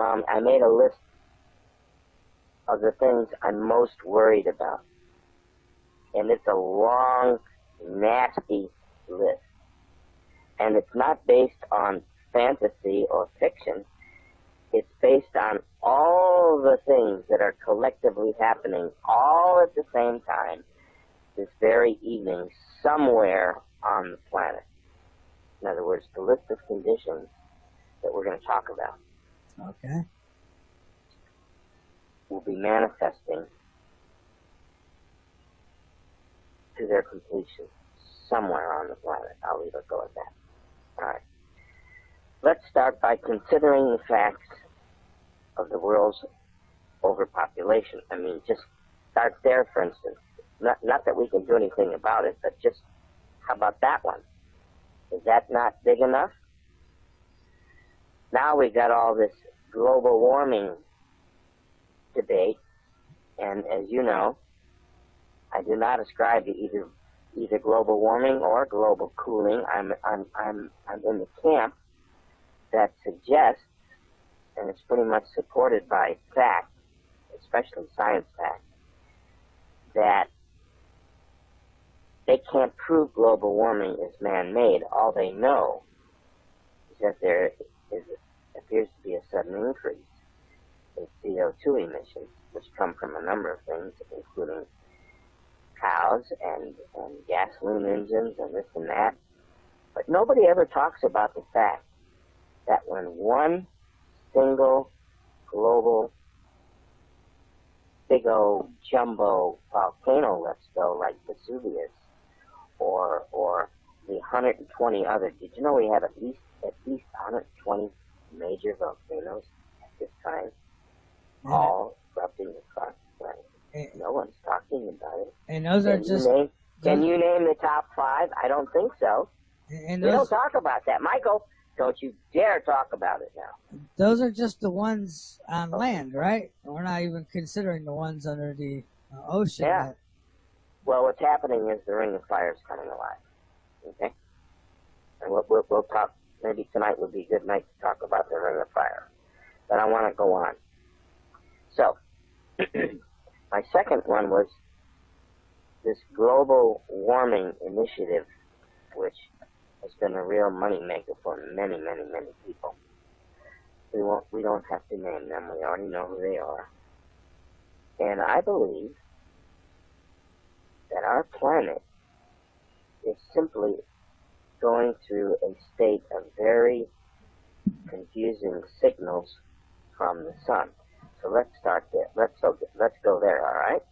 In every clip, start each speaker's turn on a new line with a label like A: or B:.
A: I made a list of the things I'm most worried about. And it's a long, nasty list. And it's not based on fantasy or fiction. It's based on all the things that are collectively happening all at the same time this very evening somewhere on the planet. In other words, the list of conditions that we're going to talk about.
B: Okay.
A: Will be manifesting to their completion somewhere on the planet. I'll leave it go at that. All right. Let's start by considering the facts of the world's overpopulation. I mean, just start there, for instance. Not that we can do anything about it, but just how about that one? Is that not big enough? Now we've got all this global warming debate, and as you know, I do not ascribe to either global warming or global cooling. I'm in the camp that suggests, and it's pretty much supported by fact, especially science fact, that they can't prove global warming is man-made. All they know is that there appears to be a sudden increase in CO2 emissions, which come from a number of things, including cows and gasoline engines and this and that. But nobody ever talks about the fact that when one single global big old jumbo volcano lets go, like Vesuvius, or the 120 other, did you know we have at least 120 major volcanoes at this time, all erupting across the planet? No one's talking about it.
B: And those are just...
A: Can you name the top 5? I don't think so.
B: And
A: we don't talk about that. Michael, don't you dare talk about it now.
B: Those are just the ones on land, right? We're not even considering the ones under the ocean.
A: Yeah. Well, what's happening is the Ring of Fire is coming alive. Okay? And we'll talk, maybe tonight would be a good night to talk about the Ring of Fire. But I want to go on. So, my second one was this global warming initiative, which has been a real moneymaker for many, many, many people. We don't have to name them. We already know who they are. And I believe that our planet is simply going through a state of very confusing signals from the sun. So let's start there. Let's go there, all right?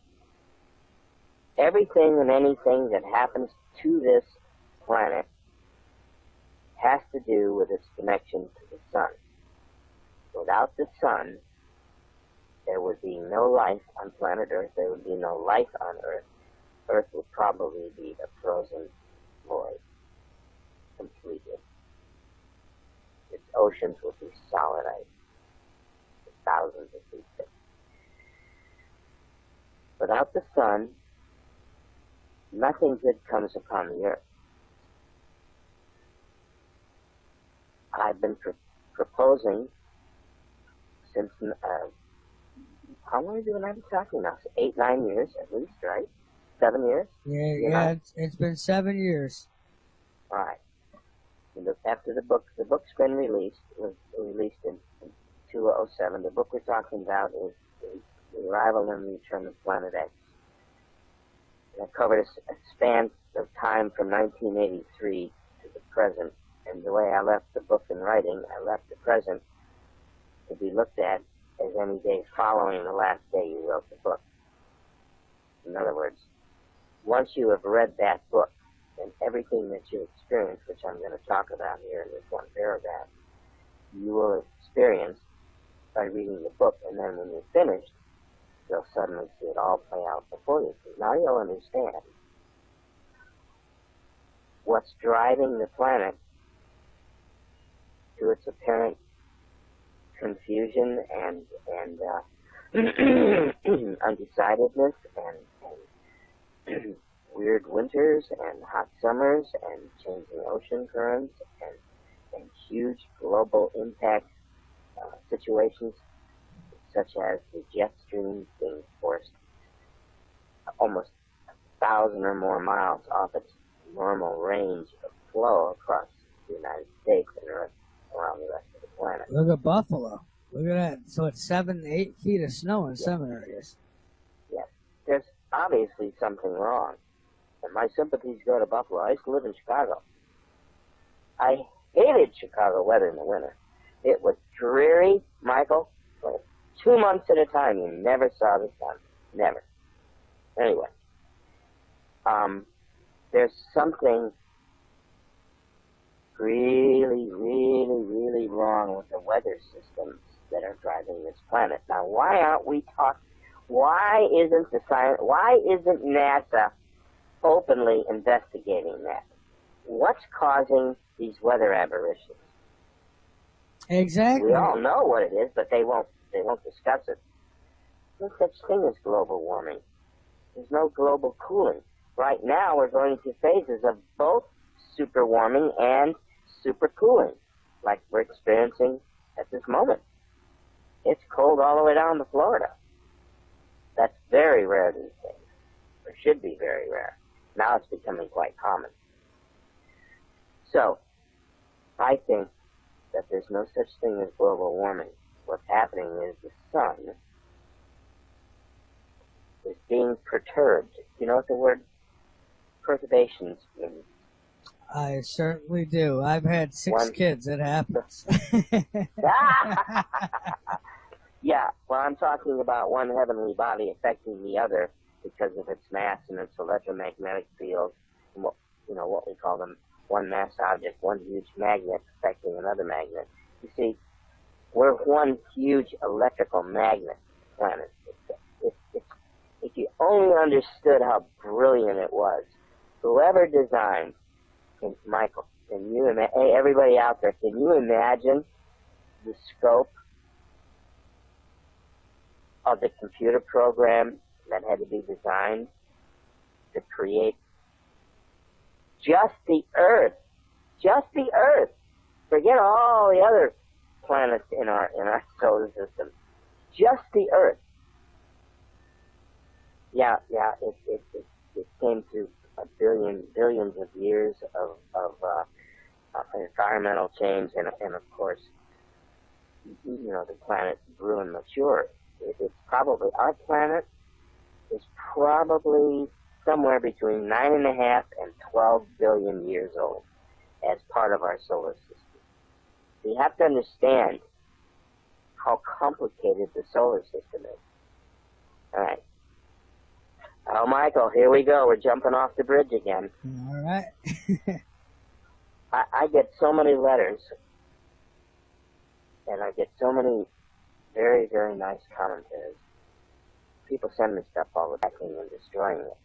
A: Everything and anything that happens to this planet has to do with its connection to the sun. Without the sun, there would be no life on planet Earth. There would be no life on Earth. Earth would probably be a frozen void completely. Its oceans would be solid ice, thousands of feet thick. Without the sun, nothing good comes upon the Earth. I've been proposing since, how long have you been talking now? 8, 9 years at least, right? 7 years?
B: Yeah, it's been 7 years.
A: All right. After the book's been released, it was released in 2007. The book we're talking about is The Arrival and Return of Planet X. And it covered a span of time from 1983 to the present. And the way I left the book in writing, I left the present to be looked at as any day following the last day you wrote the book. In other words, once you have read that book, and everything that you experience, which I'm going to talk about here in this one paragraph, you will experience by reading the book, and then when you're finished, you'll suddenly see it all play out before you. Now you'll understand what's driving the planet to its apparent confusion and undecidedness and weird winters and hot summers and changing ocean currents and huge global impacts situations, such as the jet stream being forced almost 1,000 or more miles off its normal range of flow across the United States and around the rest of the planet.
B: Look at Buffalo. Look at that. So it's 7, 8 feet of snow in some areas.
A: Yes. There's obviously something wrong. And my sympathies go to Buffalo. I used to live in Chicago. I hated Chicago weather in the winter. It was dreary, Michael. For 2 months at a time, you never saw the sun. Never. Anyway, there's something really wrong with the weather systems that are driving this planet. Now, why aren't we talking? Why isn't NASA openly investigating that? What's causing these weather aberrations?
B: Exactly.
A: We all know what it is, but they won't discuss it. There's no such thing as global warming. There's no global cooling. Right now, we're going through phases of both super warming and super cooling, like we're experiencing at this moment. It's cold all the way down to Florida. That's very rare these days, or should be very rare. Now it's becoming quite common. So, I think that there's no such thing as global warming. What's happening is the sun is being perturbed. You know what the word perturbations means?
B: I certainly do. I've had 6 kids. It happens.
A: Yeah, well, I'm talking about one heavenly body affecting the other because of its mass and its electromagnetic field, and what we call them, one mass object, one huge magnet affecting another magnet. You see, we're one huge electrical magnet planet. If you only understood how brilliant it was, whoever designed, Michael, hey, everybody out there, can you imagine the scope of the computer program that had to be designed to create just the Earth? Just the Earth. Forget all the other planets in our solar system. Just the Earth. Yeah, it came through billions of years of environmental change, and of course, the planet grew and matured. It's probably, our planet is probably somewhere between 9.5 and 12 billion years old as part of our solar system. You have to understand how complicated the solar system is. All right. Oh, Michael, here we go. We're jumping off the bridge again.
B: All right.
A: I get so many letters, and I get so many very, very nice commentaries. People send me stuff all the time and destroying it.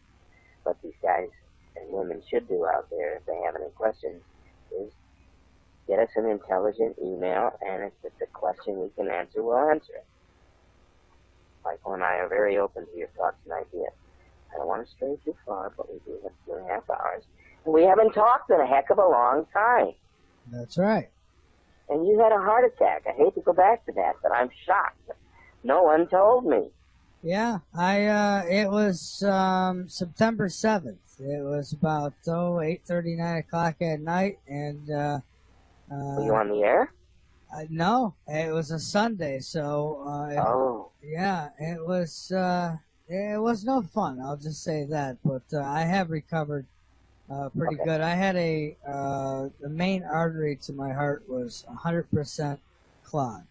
A: What these guys and women should do out there, if they have any questions, is get us an intelligent email, and if it's a question we can answer, we'll answer it. Michael and I are very open to your thoughts and ideas. I don't want to stray too far, but we do have 2.5 hours. And we haven't talked in a heck of a long time.
B: That's right.
A: And you had a heart attack. I hate to go back to that, but I'm shocked. No one told me.
B: Yeah, it was September 7th. It was about 8:30, 9 o'clock at night, and
A: were you on the air?
B: No, it was a Sunday, so yeah, it was no fun. I'll just say that, but I have recovered pretty good. I had the main artery to my heart was 100% clogged.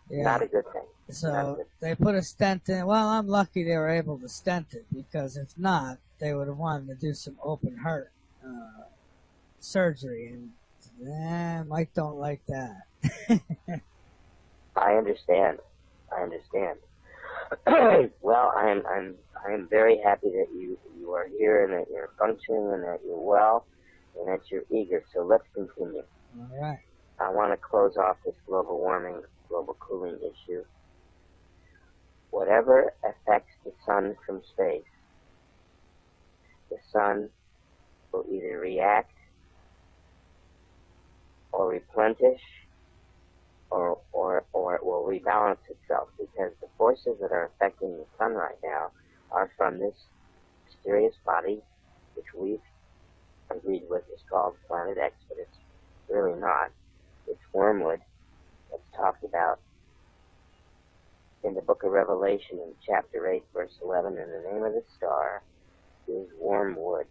B: Yeah.
A: Not a good thing.
B: So they put a stent in. Well, I'm lucky they were able to stent it, because if not, they would have wanted to do some open heart surgery, and Mike don't like that.
A: I understand. Well, I am very happy that you are here and that you're functioning and that you're well and that you're eager. So let's continue.
B: All right.
A: I want to close off this global warming, global cooling issue. Whatever affects the sun from space, the sun will either react or replenish will rebalance itself, because the forces that are affecting the sun right now are from this mysterious body, which we've agreed with is called Planet X, but it's really not. It's wormwood that's talked about in the book of Revelation in chapter 8, verse 11, and the name of the star is wormwood.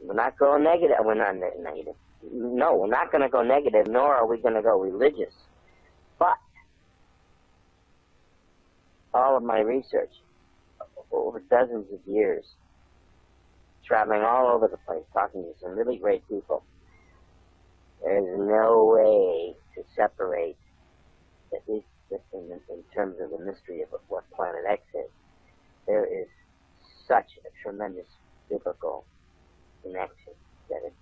A: We're not going negative. We're not negative. No, we're not going to go negative, nor are we going to go religious. But all of my research over dozens of years, traveling all over the place, talking to some really great people, there's no way to separate, at least in terms of the mystery of what Planet X is. There is such a tremendous biblical connection that it's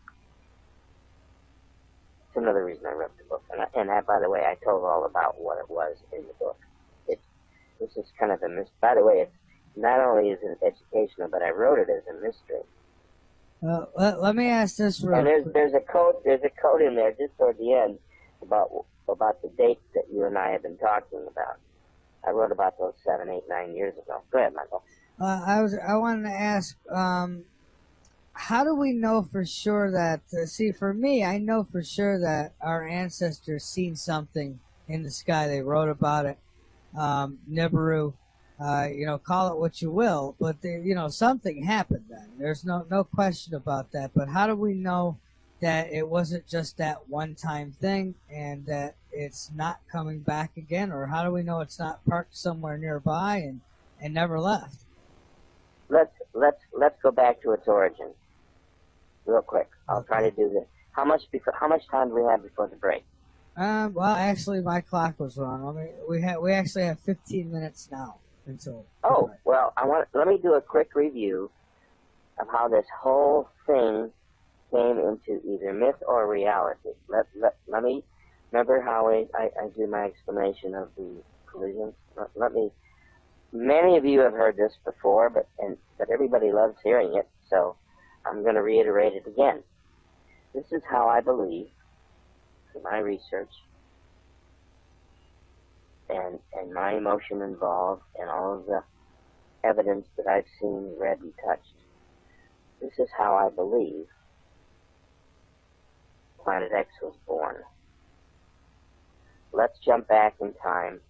A: another reason I wrote the book. And by the way, I told all about what it was in the book. This is kind of a mystery. By the way, it's not only is it educational, but I wrote it as a mystery.
B: Let me ask this.
A: And there's a code in there just toward the end about the dates that you and I have been talking about. I wrote about those 7, 8, 9 years ago. Go ahead, Michael.
B: I wanted to ask, how do we know for sure that? See, for me, I know for sure that our ancestors seen something in the sky. They wrote about it. Nibiru, call it what you will, but something happened then. There's no question about that. But how do we know that it wasn't just that one-time thing and that it's not coming back again? Or how do we know it's not parked somewhere nearby and never left?
A: Let's go back to its origin real quick. I'll try to do this. How much time do we have before the break?
B: Well, actually, my clock was wrong. I mean, we actually have 15 minutes now until.
A: Oh, well, let me do a quick review of how this whole thing came into either myth or reality. Let me remember how I do my explanation of the collisions. Many of you have heard this before, but everybody loves hearing it, so I'm going to reiterate it again. This is how I believe, in my research, and my emotion involved, and all of the evidence that I've seen, read, and touched. This is how I believe Planet X was born. Let's jump back in time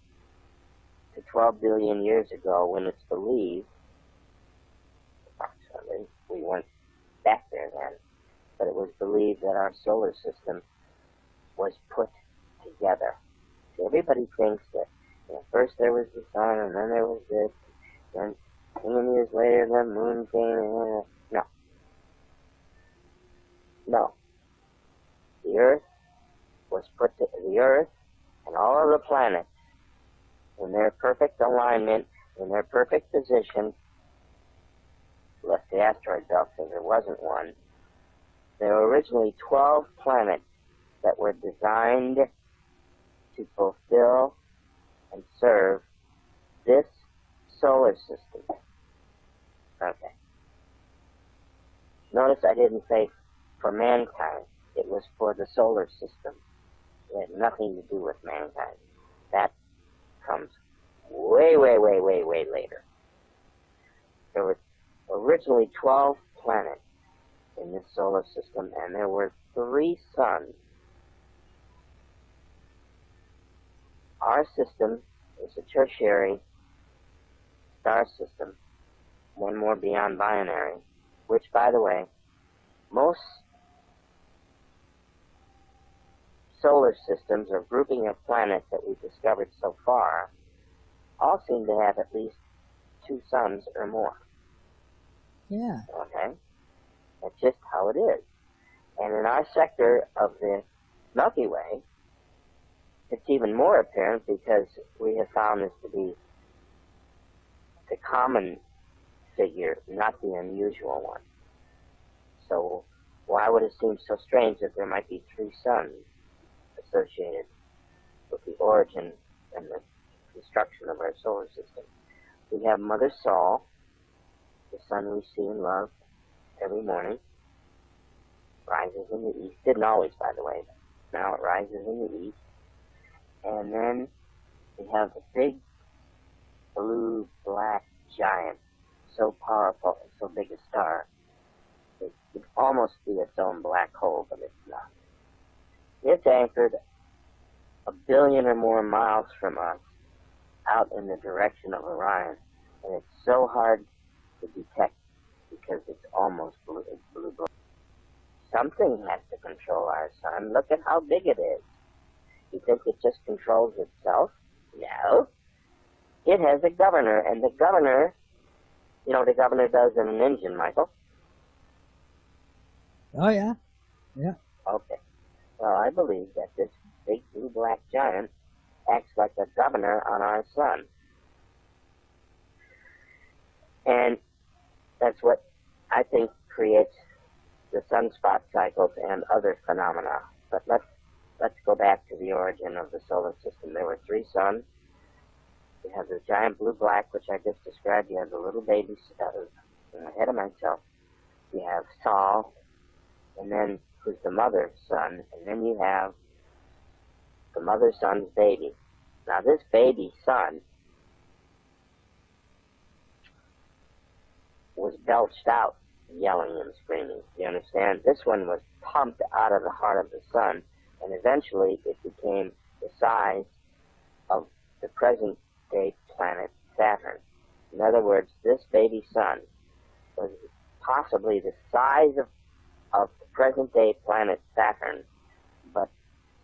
A: to 12 billion years ago, when it's believed, approximately, we weren't back there then, but it was believed that our solar system was put together. So everybody thinks that first there was the sun, and then there was this, and 10 years later the moon came, and no. The Earth was put to the Earth and all of the planets in their perfect alignment, in their perfect position, left the asteroid belt because there wasn't one. There were originally 12 planets that were designed to fulfill and serve this solar system. Okay. Notice I didn't say for mankind. It was for the solar system. It had nothing to do with mankind. That comes way, way, way, way, way later. There were originally 12 planets in this solar system, and there were 3 suns. Our system is a tertiary star system, one more beyond binary, which, by the way, most solar systems or grouping of planets that we've discovered so far all seem to have at least 2 suns or more.
B: Yeah.
A: Okay? That's just how it is. And in our sector of the Milky Way, it's even more apparent because we have found this to be the common figure, not the unusual one. So why would it seem so strange that there might be 3 suns associated with the origin and the construction of our solar system? We have Mother Sol, the sun we see and love every morning, rises in the east. Didn't always, by the way, but now it rises in the east. And then we have the big blue black giant, so powerful and so big a star, it could almost be its own black hole, but it's not. It's anchored 1 billion or more miles from us, out in the direction of Orion, and it's so hard to detect because it's almost blue. It's blue black. Something has to control our sun. Look at how big it is. You think it just controls itself? No. It has a governor, and the governor, you know what the governor does in an engine, Michael?
B: Oh, yeah. Yeah.
A: Okay. Well, I believe that this big blue black giant acts like a governor on our sun. And that's what I think creates the sunspot cycles and other phenomena. But let's go back to the origin of the solar system. There were 3 suns. You have the giant blue black, which I just described. You have the little baby ahead of myself. You have Sol, and then who's the mother sun, and then you have the mother sun's baby. Now this baby sun was belched out, yelling and screaming. You understand? This one was pumped out of the heart of the sun, and eventually it became the size of the present-day planet Saturn. In other words, this baby sun was possibly the size of the present-day planet Saturn, but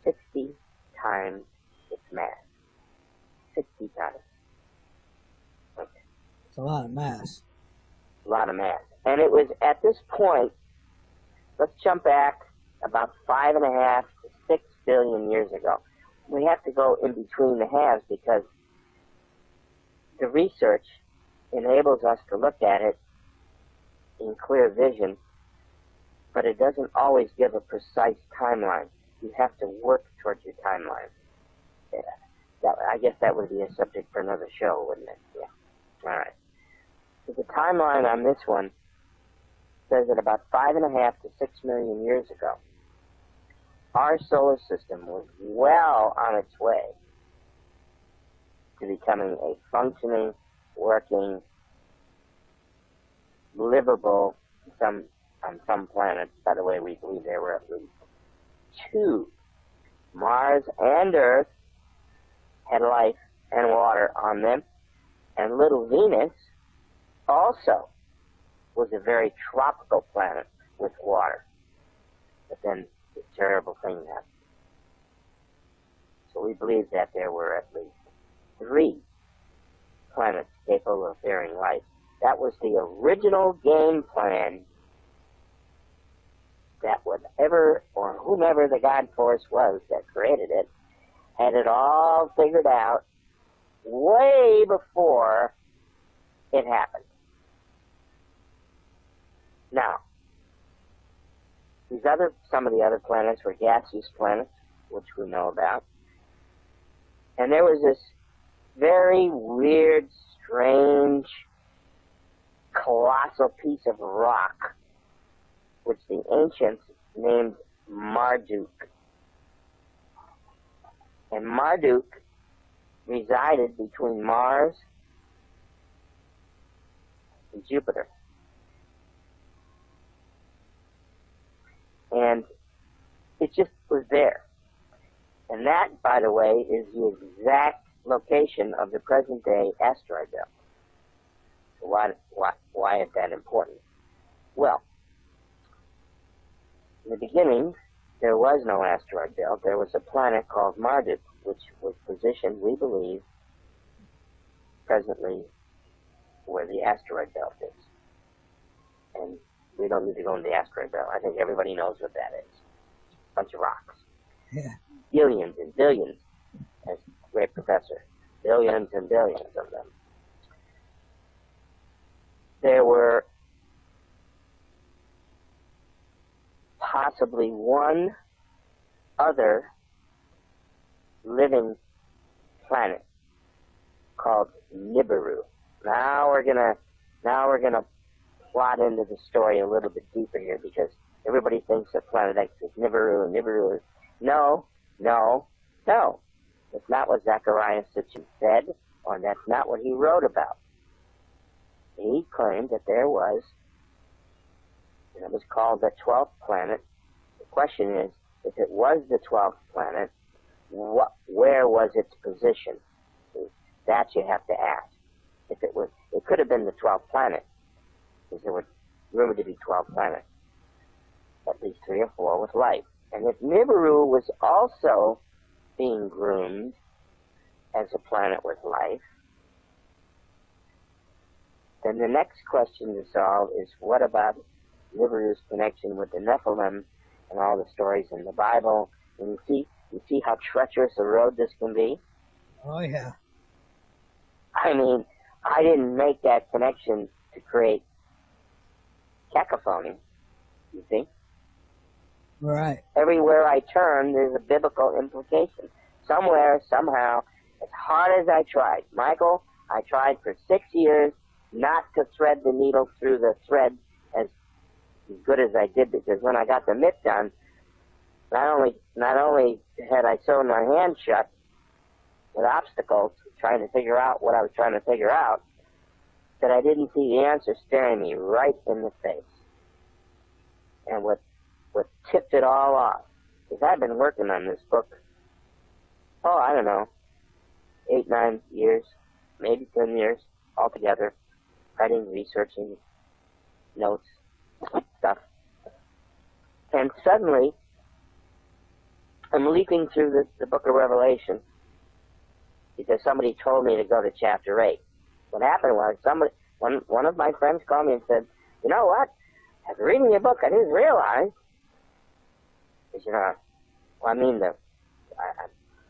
A: 60 times its mass. 60 times. Okay.
B: It's a lot of mass.
A: A lot of mass. And it was at this point, let's jump back about 5.5 to 6 billion years ago. We have to go in between the halves because the research enables us to look at it in clear vision, but it doesn't always give a precise timeline. You have to work towards your timeline. I guess that would be a subject for another show, wouldn't it? Yeah. All right. So the timeline on this one says that about 5.5 to 6 million years ago, our solar system was well on its way to becoming a functioning, working, livable, on some planets. By the way, we believe there were at least 2. Mars and Earth had life and water on them, and little Venus also was a very tropical planet with water. But then the terrible thing happened. So we believe that there were at least 3 planets capable of bearing life. That was the original game plan that whatever or whomever the God force was that created it had it all figured out way before it happened. Now, some of the other planets were gaseous planets, which we know about. And there was this very weird, strange, colossal piece of rock, which the ancients named Marduk. And Marduk resided between Mars and Jupiter. And it just was there. And that, by the way, is the exact location of the present-day asteroid belt. So why is that important? Well, in the beginning, there was no asteroid belt. There was a planet called Marduk, which was positioned, we believe, presently where the asteroid belt is. And we don't need to go into the asteroid belt. I think everybody knows what that is. A bunch of rocks.
B: Yeah.
A: Billions and billions, as great professor. Billions and billions of them. There were possibly one other living planet called Nibiru. Now we're gonna plot into the story a little bit deeper here, because everybody thinks that Planet X is Nibiru and Nibiru is no. That's not what Zecharia Sitchin said, or that's not what he wrote about. He claimed that there was, and it was called the 12th planet. The question is, if it was the 12th planet, where was its position? That you have to ask. If it was, it could have been the 12th planet, because there were rumored to be 12 planets, at least 3 or 4 with life. And if Nibiru was also being groomed as a planet with life, then the next question to solve is, what about Nibiru's connection with the Nephilim and all the stories in the Bible? And you see how treacherous a road this can be?
B: Oh, yeah.
A: I mean, I didn't make that connection to create cacophony, you see?
B: Right.
A: Everywhere I turn, there's a biblical implication. Somewhere, somehow, as hard as I tried. Michael, I tried for 6 years not to thread the needle through the thread as good as I did, because when I got the mitt done, not only had I sewn my hand shut with obstacles, trying to figure out what I was trying to figure out, that I didn't see the answer staring me right in the face. And what tipped it all off, because I've been working on this book, I don't know, 8, 9 years, maybe 10 years altogether, writing, researching, notes, stuff. And suddenly, I'm leaping through the book of Revelation because somebody told me to go to chapter 8. What happened was one of my friends called me and said, you know what? After reading your book, I didn't realize, because,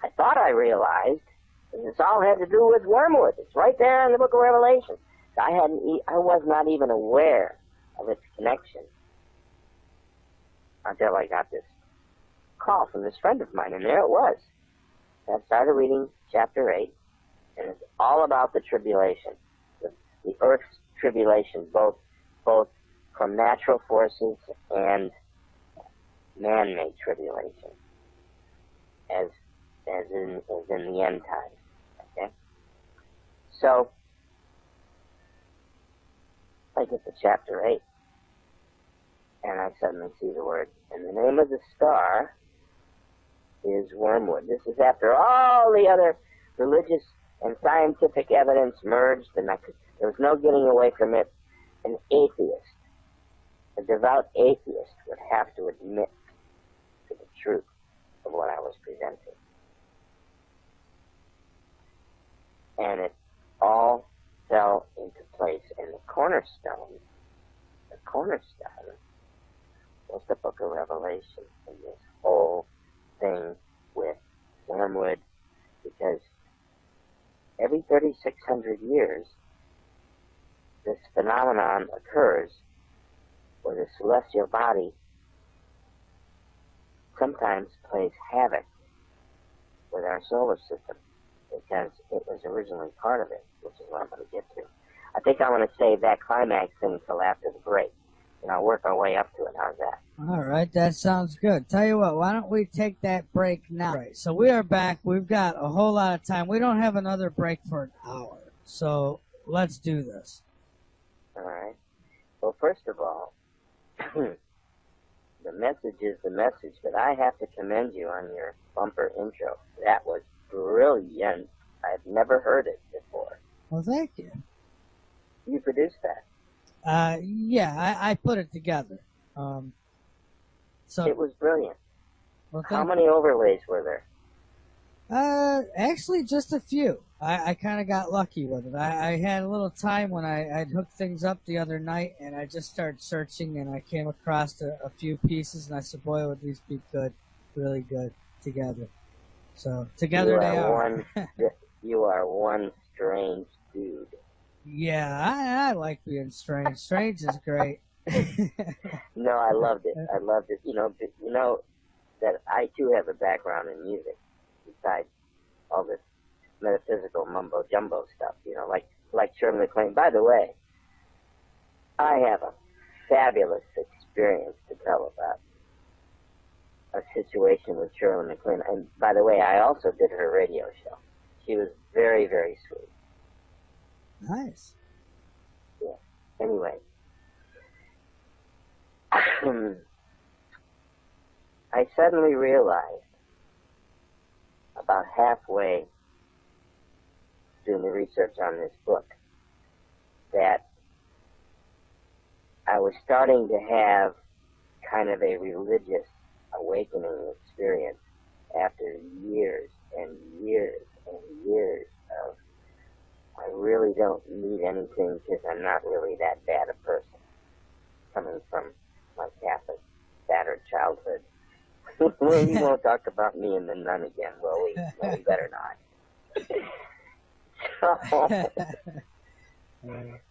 A: I thought I realized that this all had to do with wormwood. It's right there in the book of Revelation. I was not even aware of its connection until I got this call from this friend of mine, and there it was. I started reading chapter 8, and it's all about the tribulation, the earth's tribulation, both from natural forces and man-made tribulation, as in the end times. Okay, so I get to chapter 8, and I suddenly see the word, and the name of the star is wormwood. This is after all the other religious and scientific evidence merged, and there was no getting away from it. An atheist, a devout atheist, would have to admit to the truth of what I was presenting. And it all fell into place, and the cornerstone was the book of Revelation, and this whole thing with wormwood, because every 3,600 years, this phenomenon occurs where the celestial body sometimes plays havoc with our solar system, because it was originally part of it, which is what I'm going to get to. I think I want to save that climax thing until after the break, and I'll work our way up to it. How's that?
B: All right, that sounds good. Tell you what, why don't we take that break now? Right, so we are back. We've got a whole lot of time. We don't have another break for an hour, so let's do this.
A: All right. Well, first of all, the message is the message, but I have to commend you on your bumper intro. That was brilliant. I've never heard it before.
B: Well, thank you.
A: You produced that?
B: Yeah, I put it together. So
A: it was brilliant.
B: Well,
A: how many overlays were
B: there? Actually, just a few. I kind of got lucky with it. I had a little time when I'd hooked things up the other night, and I just started searching, and I came across a few pieces, and I said, boy, would these be good, really good together. So together they are.
A: You are one strange dude.
B: Yeah, I like being strange. Strange is great.
A: No, I loved it. I loved it. You know that I too have a background in music, besides all this metaphysical mumbo jumbo stuff. Like Shirley MacLaine. By the way, I have a fabulous experience to tell about. a situation with Shirley MacLaine. And by the way, I also did her radio show. She was very, very sweet.
B: Nice.
A: Yeah. Anyway, I suddenly realized about halfway doing the research on this book that I was starting to have kind of a religious awakening experience after years and years and years of I really don't need anything because I'm not really that bad a person, coming from my Catholic battered childhood. We won't talk about me and the nun again, will we? No, we better not. So,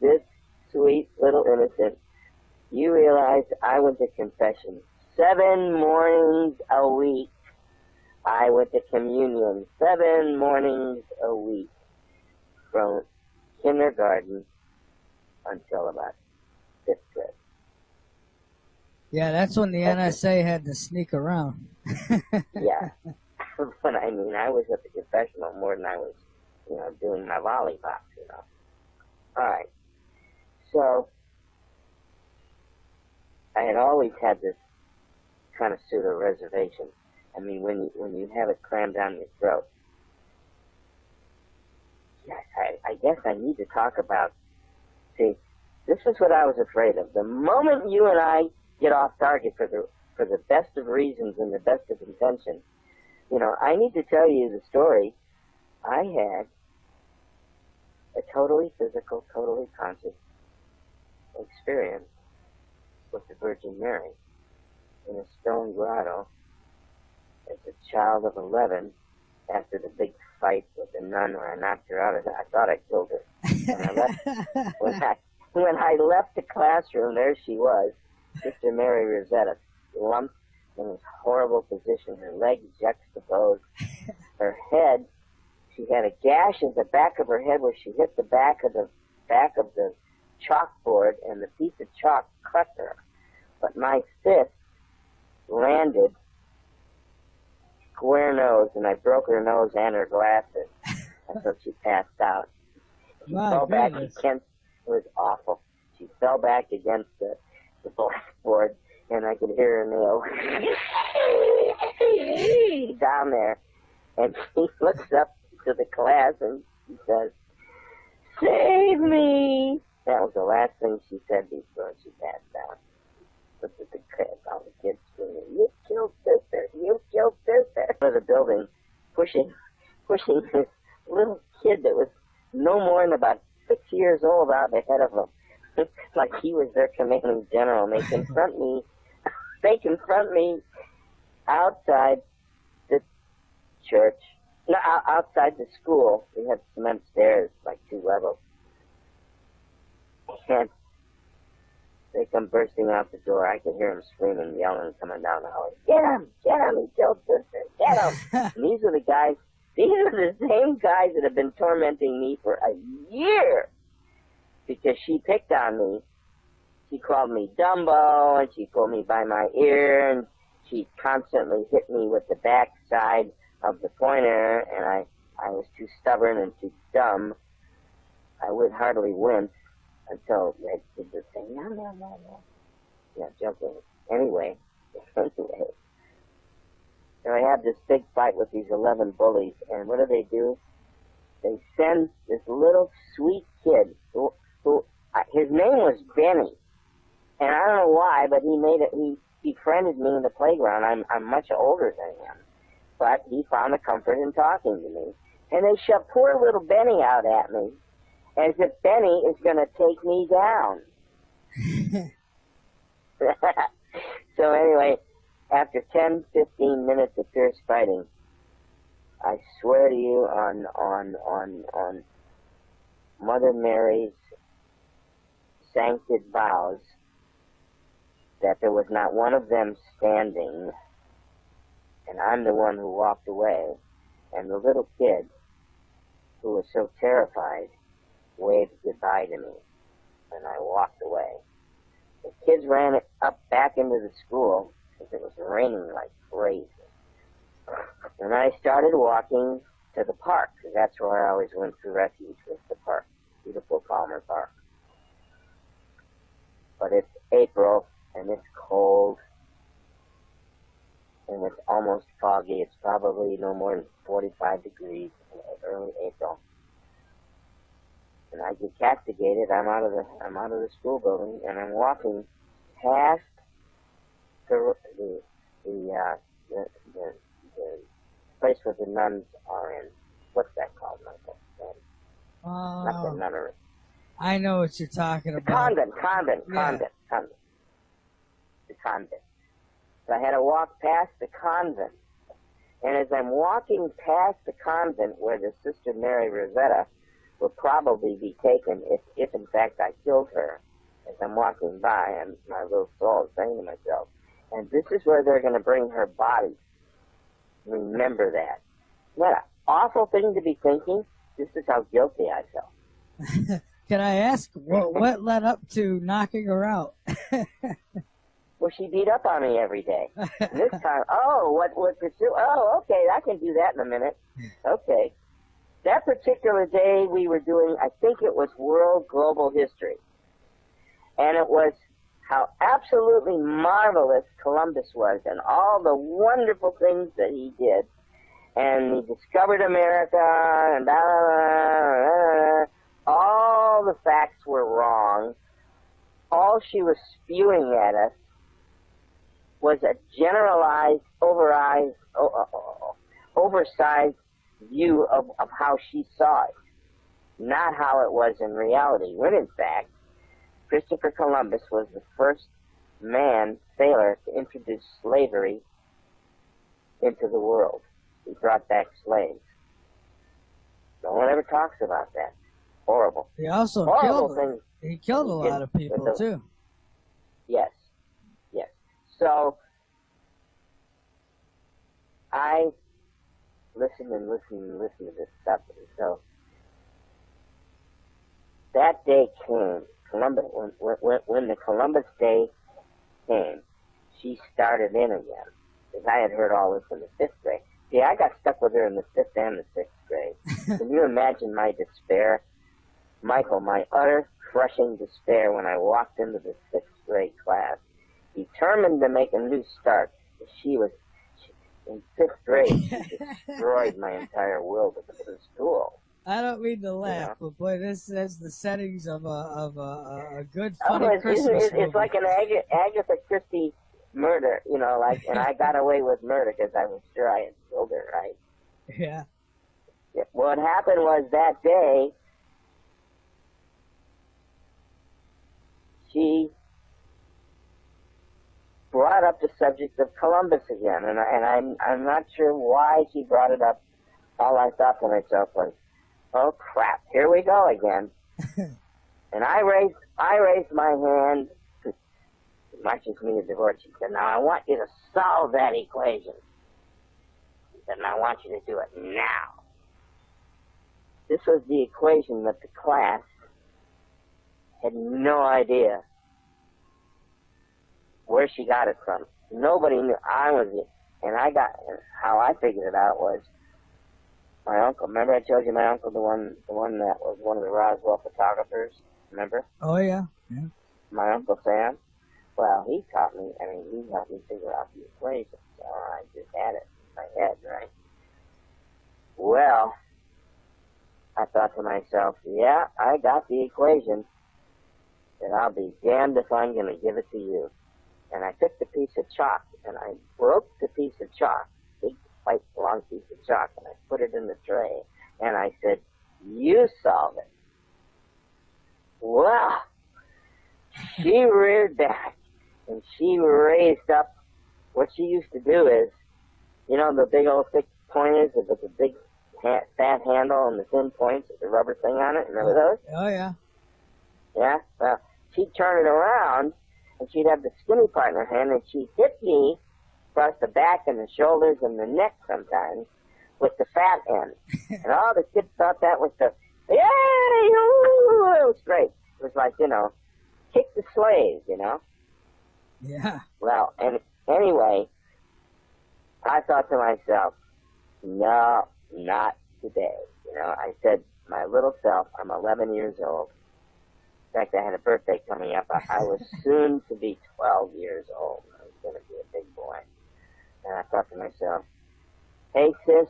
A: this sweet little innocent, you realize I went to confession 7 mornings a week. I went to communion 7 mornings a week from kindergarten until about 5th grade.
B: Yeah, that's when the NSA had to sneak around.
A: Yeah. But I mean, I was at the confessional more than I was, doing my lollipops, All right. So, I had always had this kind of pseudo-reservation. I mean, when you have it crammed down your throat. Yeah, I guess I need to talk about, see, this is what I was afraid of. The moment you and I get off target for the best of reasons and the best of intentions, I need to tell you the story. I had a totally physical, totally conscious experience with the Virgin Mary in a stone grotto as a child of 11 after the big fight with the nun where I knocked her out. I thought I killed her. When I left the classroom, there she was, Sister Mary Rosetta, lumped in this horrible position, her legs juxtaposed, her head, she had a gash in the back of her head where she hit the back of the chalkboard, and the piece of chalk cut her. But my fist landed square nose, and I broke her nose and her glasses until she passed out. She fell back against, it was awful. She fell back against the blackboard, and I could hear her nail down there. And she looks up to the class and she says, "Save me!" That was the last thing she said before she passed out. Looked at the class, all the kids screaming, "You killed sister! You killed sister!" Out of the building, pushing this little kid that was no more than about 6 years old out ahead of them, like he was their commanding general. And they confront me outside the church, no, outside the school. We had cement stairs, like 2 levels. And they come bursting out the door. I could hear them screaming, yelling, coming down the hallway. Get him! Get him! He killed sister! Get him! And these are the same guys that have been tormenting me for a year because she picked on me. She called me Dumbo, and she pulled me by my ear, and she constantly hit me with the back side of the pointer, and I was too stubborn and too dumb. I would hardly wince until they did the thing. No. Yeah, joking. Anyway. So I had this big fight with these 11 bullies, and what do? They send this little sweet kid who his name was Benny, and I don't know why, but he befriended me in the playground. I'm much older than him, but he found a comfort in talking to me, and they shoved poor little Benny out at me as if Benny is going to take me down. So anyway, after 10, 15 minutes of fierce fighting, I swear to you on Mother Mary's sancted vows that there was not one of them standing, and I'm the one who walked away, and the little kid who was so terrified waved goodbye to me, and I walked away. The kids ran up back into the school, because it was raining like crazy. And I started walking to the park, because that's where I always went for refuge, was the park, beautiful Palmer Park. But it's April, and it's cold, and it's almost foggy. It's probably no more than 45 degrees in early April. And I get castigated. I'm out of the school building, and I'm walking past the place where the nuns are in. What's that called, Michael? Not the nunnery.
B: I know what you're talking about.
A: Convent. The convent. So I had to walk past the convent. And as I'm walking past the convent where the Sister Mary Rosetta will probably be taken if in fact I killed her, as I'm walking by, and my little soul is saying to myself, and this is where they're going to bring her body. Remember that. What an awful thing to be thinking. This is how guilty I felt.
B: Can I ask what led up to knocking her out?
A: Well, she beat up on me every day. This time, what pursue? Oh, okay, I can do that in a minute. Okay. That particular day we were doing, I think it was World Global History. And it was how absolutely marvelous Columbus was and all the wonderful things that he did. And he discovered America and all the facts were wrong. All she was spewing at us was a generalized, oversized view of how she saw it, not how it was in reality. When in fact, Christopher Columbus was the first man sailor to introduce slavery into the world. He brought back slaves. No one ever talks about that. Horrible.
B: He also killed a lot of people too.
A: Yes. So I listen to this stuff. So that day came. Columbus, when the Columbus Day came, she started in again. Because I had heard all this in the 5th grade. See, I got stuck with her in the 5th and the 6th grade. Can you imagine my despair? Michael, my utter crushing despair when I walked into the 6th grade class, determined to make a new start. She was in 5th grade. She destroyed my entire world of the school.
B: I don't mean to laugh, but boy, this is the settings of a good funny Christmas movie.
A: It's like an Agatha Christie murder, and I got away with murder because I was sure I had killed her, right?
B: Yeah.
A: What happened was that day, she brought up the subject of Columbus again, and I'm not sure why she brought it up. All I thought to myself was, oh crap, here we go again. And I raised my hand. She marches me to divorce. She said, now I want you to solve that equation. She said, and I want you to do it now. This was the equation that the class had no idea where she got it from. Nobody knew. And how I figured it out was my uncle. Remember I told you my uncle, the one that was one of the Roswell photographers? Remember?
B: Oh, yeah.
A: My Uncle Sam? Well, he helped me figure out the equation. So I just had it in my head, right? Well, I thought to myself, yeah, I got the equation, and I'll be damned if I'm going to give it to you. And I took the piece of chalk, and I broke the piece of chalk, big, white, long piece of chalk, and I put it in the tray, and I said, you solve it. Well, she reared back, and she raised up. What she used to do is, the big old thick pointers with the big fat handle and the thin points with the rubber thing on it. Remember those?
B: Oh, yeah.
A: Yeah? Well, she'd turn it around, and she'd have the skinny part in her hand, and she'd hit me across the back and the shoulders and the neck sometimes with the fat end. And all the kids thought that was yay! Ooh, it was great. It was like, kick the slaves,
B: Yeah.
A: Well, and Anyway, I thought to myself, no, not today. You know, I said, my little self, I'm 11 years old. In fact, I had a birthday coming up. I was soon to be 12 years old. I was going to be a big boy. And I thought to myself, hey, sis,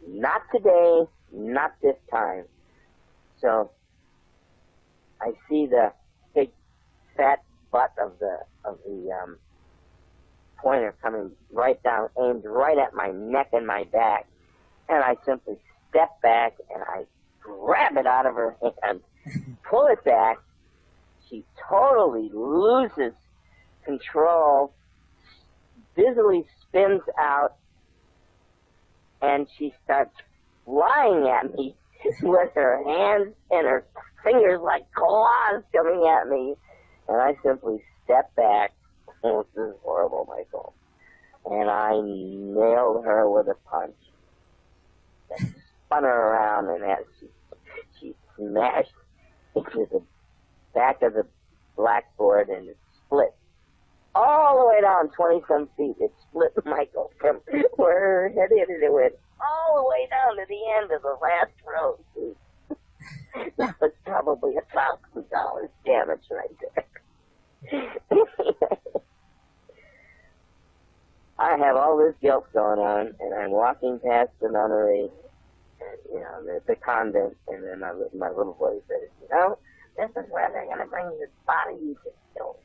A: not today, not this time. So I see the big fat butt of the pointer coming right down, aimed right at my neck and my back. And I simply step back and I grab it out of her hand, pull it back. She totally loses control, busily spins out, and she starts flying at me with her hands and her fingers like claws coming at me. And I simply step back. Oh, this is horrible, Michael. And I nailed her with a punch. I spun her around, and as she smashed into the back of the blackboard, and it split all the way down 20-some feet. It split Michael from where her head hit it. It went all the way down to the end of the last row. That was probably $1,000 damage right there. I have all this guilt going on, and I'm walking past the nunnery, and, you know, the convent, and then my little boy says, you know, this is where they're going to bring this body you to kill.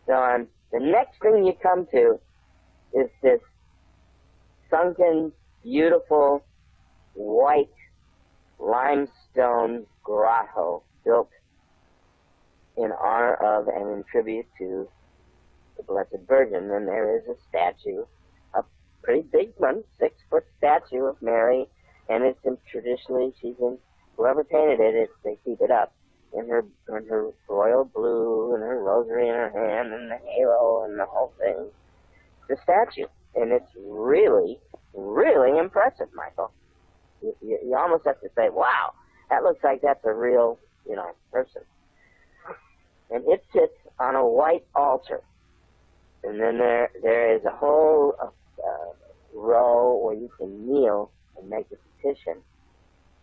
A: So the next thing you come to is this sunken, beautiful, white limestone grotto built in honor of and in tribute to the Blessed Virgin. And there is a statue, a pretty big one, 6-foot statue of Mary, and it's traditionally, whoever painted it, they keep it up in her royal blue and her rosary in her hand and the halo and the whole thing. The statue, and it's really, really impressive, Michael. You almost have to say, wow, that looks like that's a real, person. And it sits on a white altar. And then there is a whole row where you can kneel and make a petition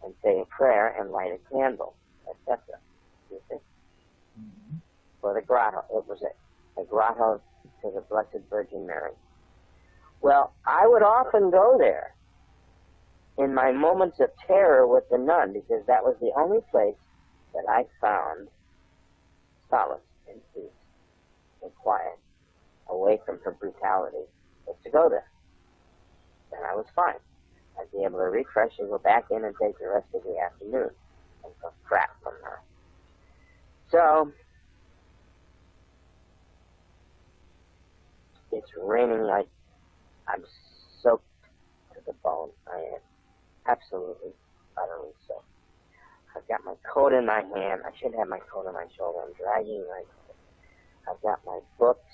A: and say a prayer and light a candle, etc. You see? Mm-hmm. For the grotto. It was a grotto to the Blessed Virgin Mary. Well, I would often go there in my moments of terror with the nun, because that was the only place that I found solace and peace and quiet, away from her brutality, was to go there. And I was fine. I'd be able to refresh and go back in and take the rest of the afternoon and some crap from her. So, it's raining like I'm soaked to the bone. I am absolutely, utterly soaked. I've got my coat in my hand. I should have my coat on my shoulder. I'm dragging my coat. I've got my books.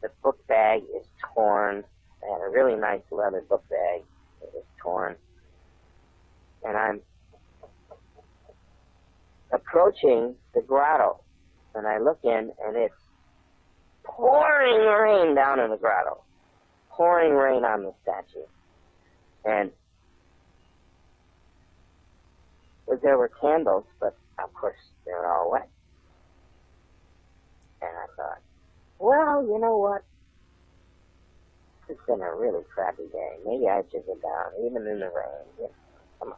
A: The book bag is torn. I had a really nice leather book bag. It was torn. And I'm approaching the grotto. And I look in, and it's pouring rain down in the grotto. Pouring rain on the statue. And there were candles, but of course they're all wet. And I thought, well, you know what? It's been a really crappy day. Maybe I should get down, even in the rain. Come on.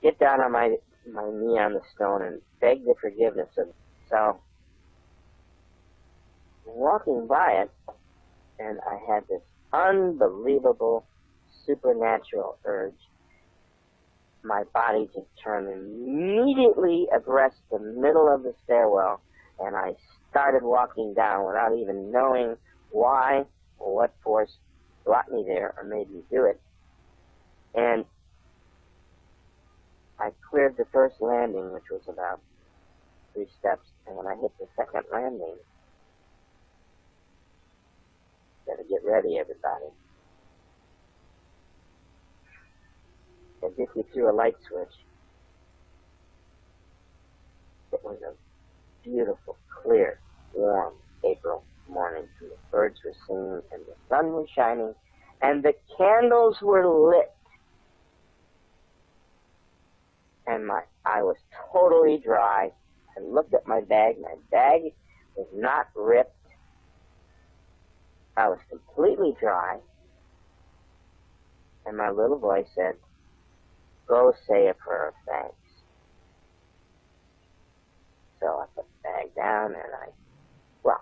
A: Get down on my knee on the stone and beg the forgiveness of it. So, walking by it, and I had this unbelievable supernatural urge. My body just turned immediately abreast the middle of the stairwell, and I started walking down without even knowing why or what force brought me there or made me do it. And I cleared the first landing, which was about 3 steps, and when I hit the second landing, better get ready, everybody. As if you threw a light switch. It was a beautiful, clear, warm April morning, and the birds were singing, and the sun was shining, and the candles were lit. And I was totally dry. I looked at my bag. My bag was not ripped. I was completely dry. And my little voice said, "Go say a prayer of thanks." So I put the bag down, and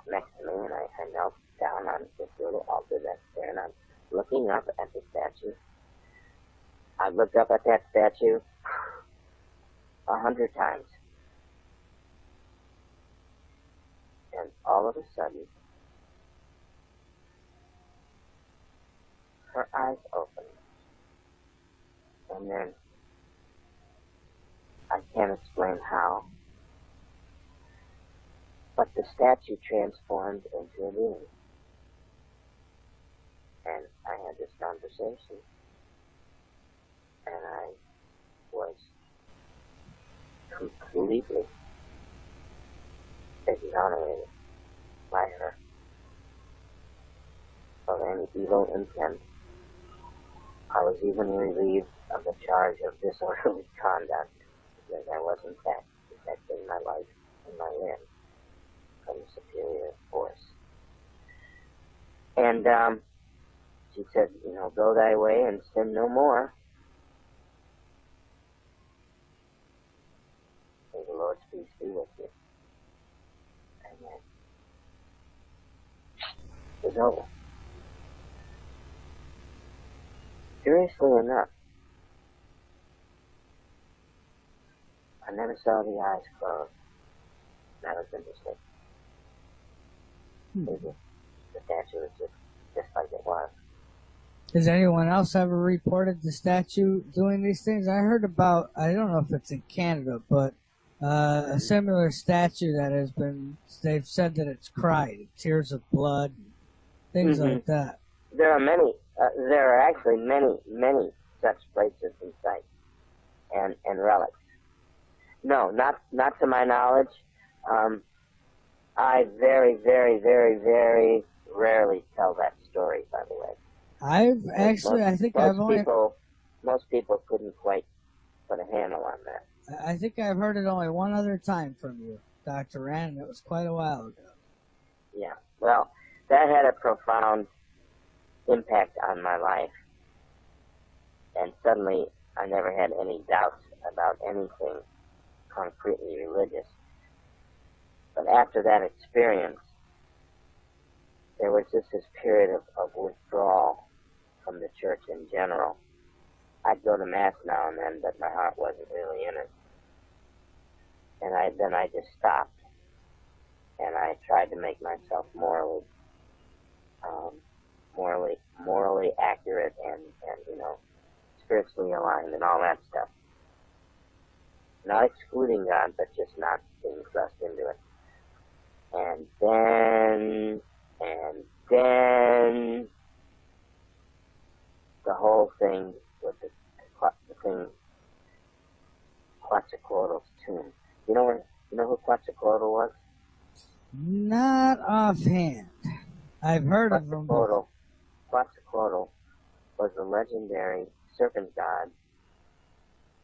A: next to me, and I knelt down on this little altar that's there, and I'm looking up at the statue. I looked up at that statue 100 times. And all of a sudden, her eyes opened. And then, I can't explain how, but the statue transformed into a being. And I had this conversation, and I was completely exonerated by her of any evil intent. I was even relieved of the charge of disorderly conduct, because I was in fact protecting my life and my limb from a superior force. And she said, "Go thy way and sin no more." May the Lord's peace be with you. And then it was over. Curiously enough, I never saw the eyes close. That was interesting. The statue was just like it was.
B: Has anyone else ever reported the statue doing these things? I heard about, I don't know if it's in Canada, but a similar statue that has been, they've said that it's cried, tears of blood, things like that.
A: There are actually many such places in sight and relics. No, not to my knowledge. I very, very, very, very rarely tell that story, by the way. Most people couldn't quite put a handle on that.
B: I think I've heard it only one other time from you, Dr. Rand, and it was quite a while ago.
A: Yeah, well, that had a profound impact on my life. And suddenly, I never had any doubts about anything concretely religious. But after that experience, there was just this period of withdrawal from the church in general. I'd go to Mass now and then, but my heart wasn't really in it. And then I just stopped. And I tried to make myself morally accurate and spiritually aligned and all that stuff. Not excluding God, but just not being thrust into it. And then the whole thing with the thing, Quetzalcoatl's tomb. You know who Quetzalcoatl was?
B: Not offhand. I've heard of him.
A: Quetzalcoatl was the legendary serpent god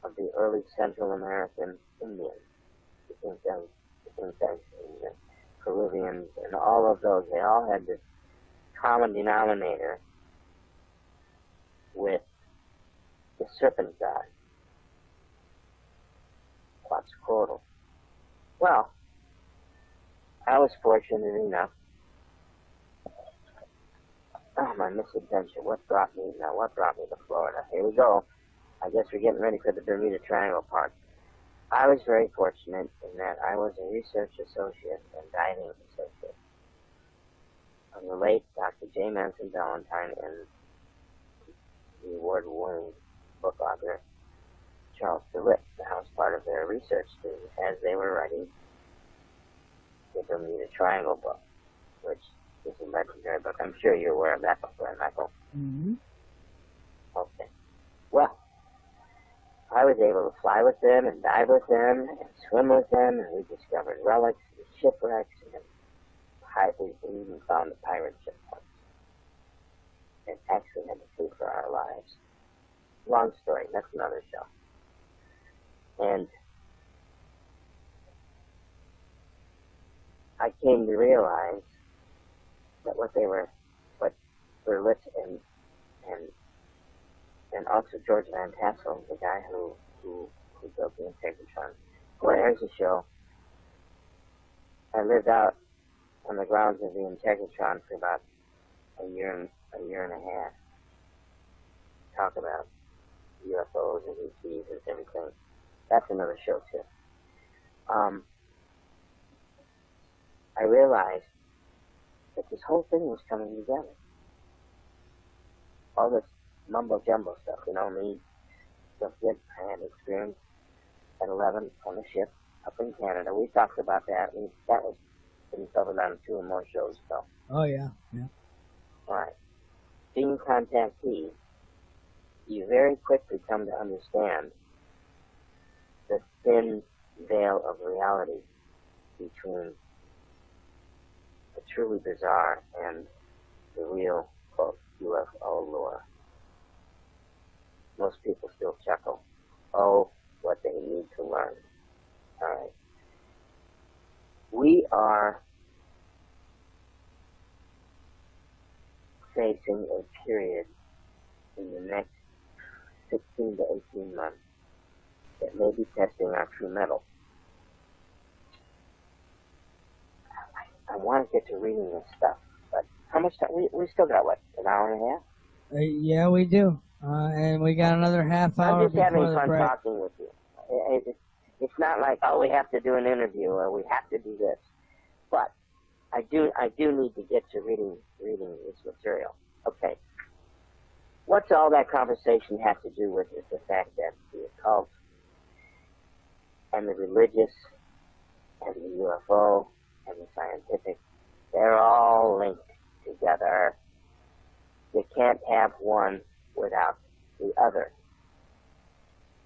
A: of the early Central American Indians. The Incas and the Peruvians and all of those, they all had this common denominator with the serpent god, Quetzalcoatl. Well, I was fortunate enough. Oh, my misadventure. What brought me to Florida? Here we go. I guess we're getting ready for the Bermuda Triangle part. I was very fortunate in that I was a research associate and diving associate of the late Dr. J. Manson Valentine and the award-winning book author Charles DeWitt. I was part of their research team as they were writing the Bermuda Triangle book, which is a legendary book. I'm sure you're aware of that book, right, Michael?
B: Mm-hmm.
A: Okay. Well, I was able to fly with them and dive with them and swim with them, and we discovered relics and shipwrecks and we even found a pirate ship once. And actually had to flee for our lives. Long story, that's another show. And I came to realize that what Berlitz and also George Van Tassel, the guy who built the Integratron. Boy, there's a show. I lived out on the grounds of the Integratron for about a year and a half. Talk about UFOs and ETs and everything. That's another show too. I realized that this whole thing was coming together. All this mumbo jumbo stuff, me, stuff that I had experience at 11 on the ship up in Canada. We talked about that. That was been covered on 2 or more shows ago.
B: Oh yeah.
A: All right. Being contactee, you very quickly come to understand the thin veil of reality between the truly bizarre and the real, quote, UFO lore. Most people still chuckle. Oh, what they need to learn. All right. We are facing a period in the next 16 to 18 months that may be testing our true metal. I want to get to reading this stuff, but how much time? We still got, what, an hour and a half?
B: Yeah, we do. And we got another half hour
A: I'm just having
B: before the
A: fun
B: break.
A: talking with you. It's not like, oh, we have to do an interview or we have to do this. But I do need to get to reading this material. Okay. What's all that conversation have to do with is the fact that the occult and the religious and the UFO and the scientific, they're all linked together. You can't have one without the other.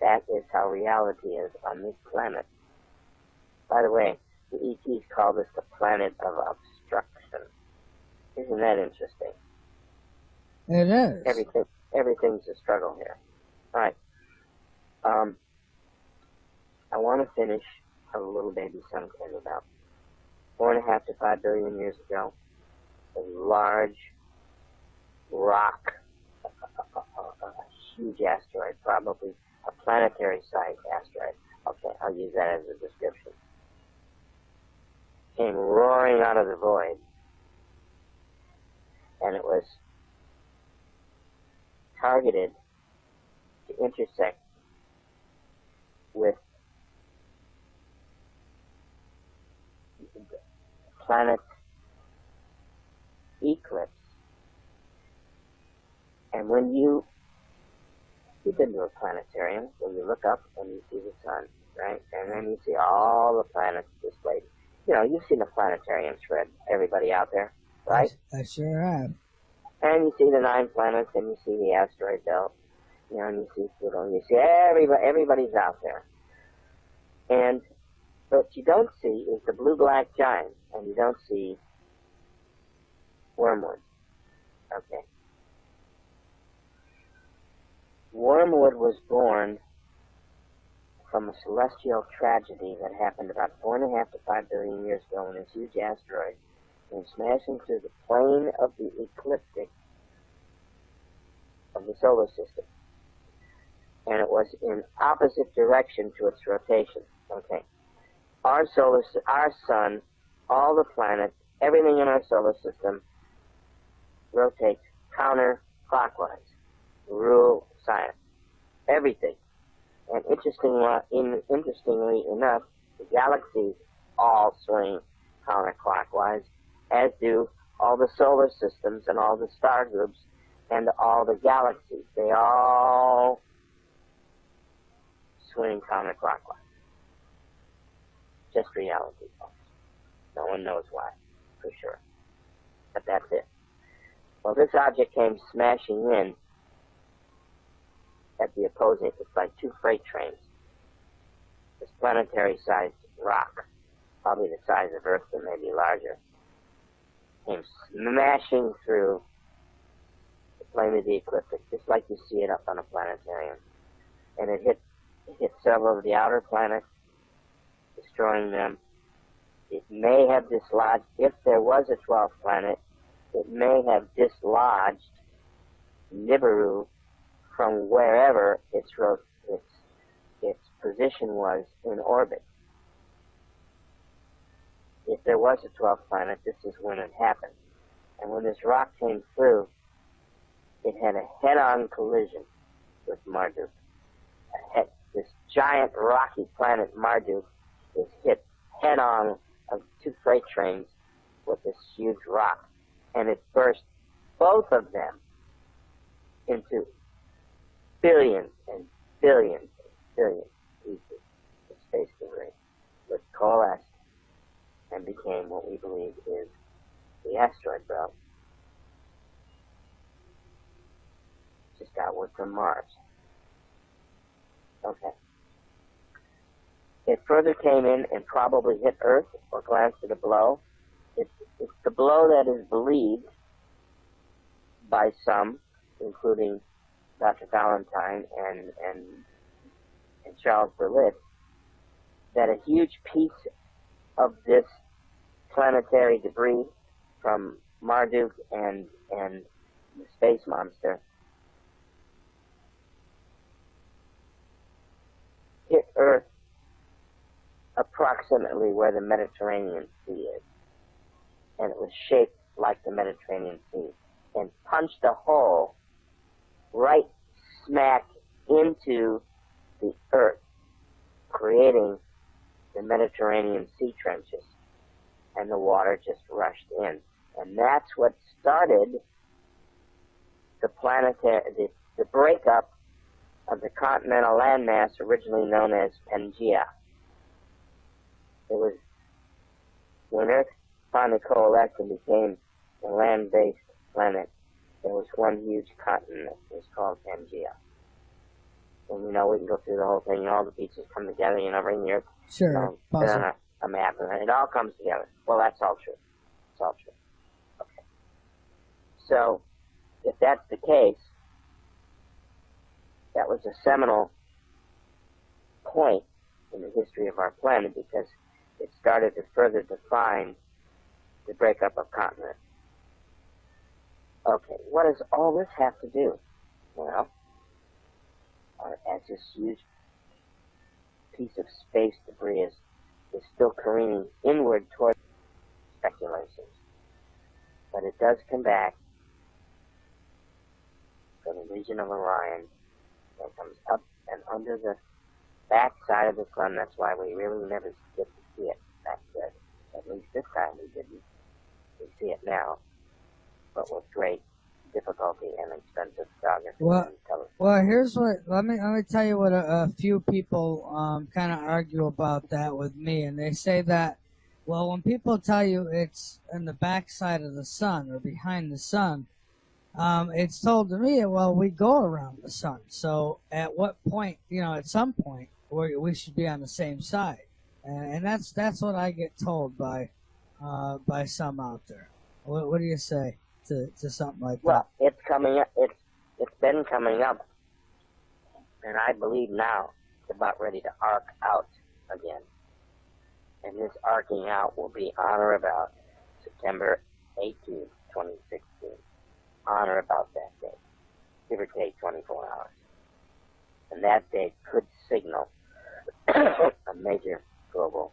A: That is how reality is on this planet. By the way, the ETs call this the planet of obstruction. Isn't that interesting?
B: It is.
A: Everything's a struggle here. All right. I want to finish a little baby something about 4.5 to 5 billion years ago. A large rock, a huge asteroid, probably a planetary-sized asteroid. Okay, I'll use that as a description. Came roaring out of the void, and it was targeted to intersect with planet eclipse. And when you've been to a planetarium, when you look up and you see the sun, right? And then you see all the planets displayed. You've seen the planetariums, Fred, everybody out there, right?
B: I sure have.
A: And you see the 9 planets, and you see the asteroid belt, and you see Pluto, and you see everybody's out there. And what you don't see is the blue-black giant, and you don't see Wormwood. Okay. Wormwood was born from a celestial tragedy that happened about 4.5 to 5 billion years ago when this huge asteroid came smashing through the plane of the ecliptic of the solar system. And it was in opposite direction to its rotation. Okay. Our sun, all the planets, everything in our solar system rotates counterclockwise. Rule science. Everything. And interestingly enough, the galaxies all swing counterclockwise, as do all the solar systems and all the star groups and all the galaxies. They all swing counterclockwise. Just reality, folks. No one knows why, for sure. But that's it. Well, this object came smashing in at the opposing. It's like 2 freight trains. This planetary-sized rock, probably the size of Earth, but maybe larger, came smashing through the plane of the ecliptic, just like you see it up on a planetarium. And it hit several of the outer planets, destroying them. It may have dislodged, if there was a 12th planet, it may have dislodged Nibiru from wherever its position was in orbit. If there was a 12th planet, this is when it happened. And when this rock came through, it had a head-on collision with Marduk. This giant rocky planet Marduk is hit head-on of two freight trains with this huge rock. And it burst both of them into billions and billions and billions of pieces of space debris, which coalesced and became what we believe is the asteroid belt, just outward from Mars. Okay. It further came in and probably hit Earth or glanced at a blow. It's the blow that is believed by some, including Dr. Valentine and Charles Berlitz, that a huge piece of this planetary debris from Marduk and the space monster hit Earth approximately where the Mediterranean Sea is. And it was shaped like the Mediterranean Sea and punched a hole right smack into the Earth, creating the Mediterranean Sea trenches, and the water just rushed in. And that's what started the breakup of the continental landmass originally known as Pangaea. It was when Earth finally coalesced and became a land-based planet, there was one huge continent. It was called Pangaea. And, we can go through the whole thing, and all the pieces come together, bring the Earth,
B: sure,
A: put on a map, and it all comes together. Well, that's all true. It's all true. Okay. So, if that's the case, that was a seminal point in the history of our planet because it started to further define the breakup of continents. Okay, what does all this have to do? Well, as this huge piece of space debris is still careening inward toward speculations. But it does come back from the region of Orion that comes up and under the back side of the sun. That's why we really never get to see it back there. At least this time we didn't. We see it now, but with great difficulty and expensive photography.
B: Well, here's what. Let me tell you what a few people kind of argue about that with me, and they say that, well, when people tell you it's in the backside of the sun or behind the sun, it's told to me, well, we go around the sun. So at what point, at some point, we should be on the same side, and that's what I get told by some out there. What do you say to something like that?
A: Well, it's coming up. It's been coming up, and I believe now it's about ready to arc out again. And this arcing out will be on or about September 18th, 2016. On or about that date, give or take 24 hours. And that date could signal a major global